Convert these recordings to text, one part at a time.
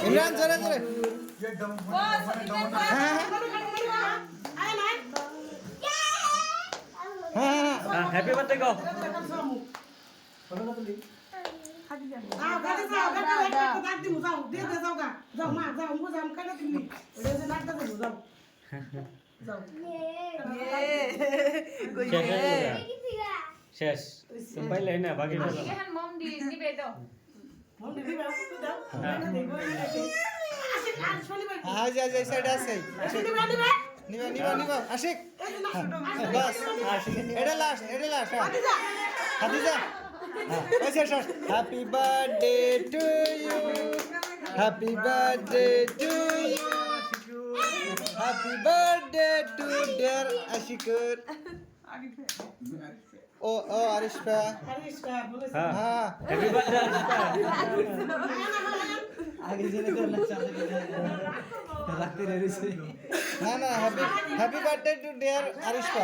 ইমরান জোরে জোরে happy birthday গো শেষ তুমি পাইলে না বাকি আজ আজ এই সাইড আছে নিবা নিবা নিবা আশিক বাস এটা লাস্ট হাদিজা আচ্ছা sir happy birthday to you happy birthday to you happy birthday to dear Ashikur ও ও আরিশা হ্যাঁ হ্যাপি বার্থডে আগে জেনে করলে চাঁদে রাখতে রয়েছে না না happy happy birthday to dear Arisha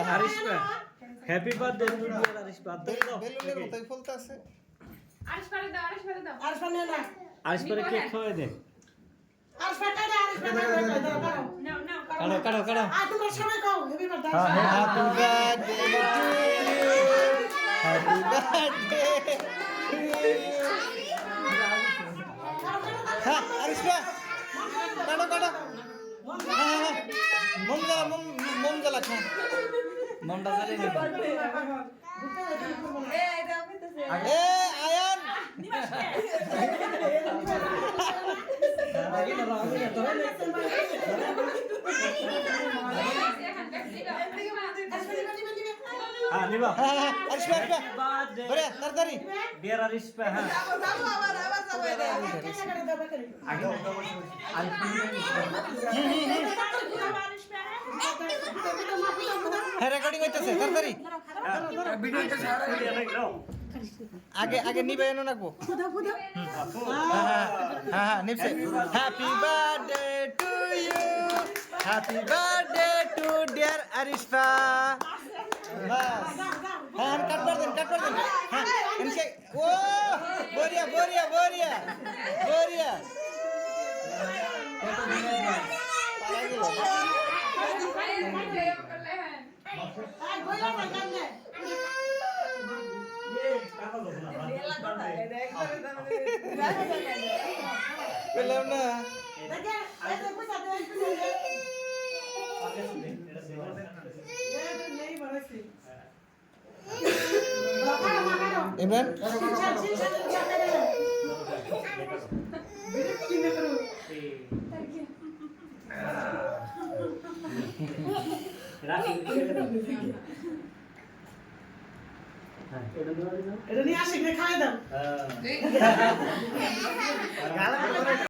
happy birthday to dear Arisha বেলুনের মতোই ফুলতে আছে আরিশা কেক খাওয়াই দে কাটো happy birthday to you happy birthday হ্যাঁ আরিশা কাটো হ্যাঁ মোম জ্বালা খা মনটা জ্বালিয়ে নিবা এ আয়ান হ্যাঁ নিবা আরিশা বড় তাড়াতাড়ি ডিয়ার আরিশা হ্যাঁ হ্যাঁ রেকর্ডিং হইতেছে তাড়াতাড়ি আগে আগে নিবে এনো নাকবো হ্যাঁ নিবছে happy birthday to you happy birthday to dear Arisha বাস হ্যাঁ কাটবার দেন হ্যাঁ এনসে ও বরিয়া পালা গেল পেলাম না ইমরান এটা নিয়ে আসি খাই দাও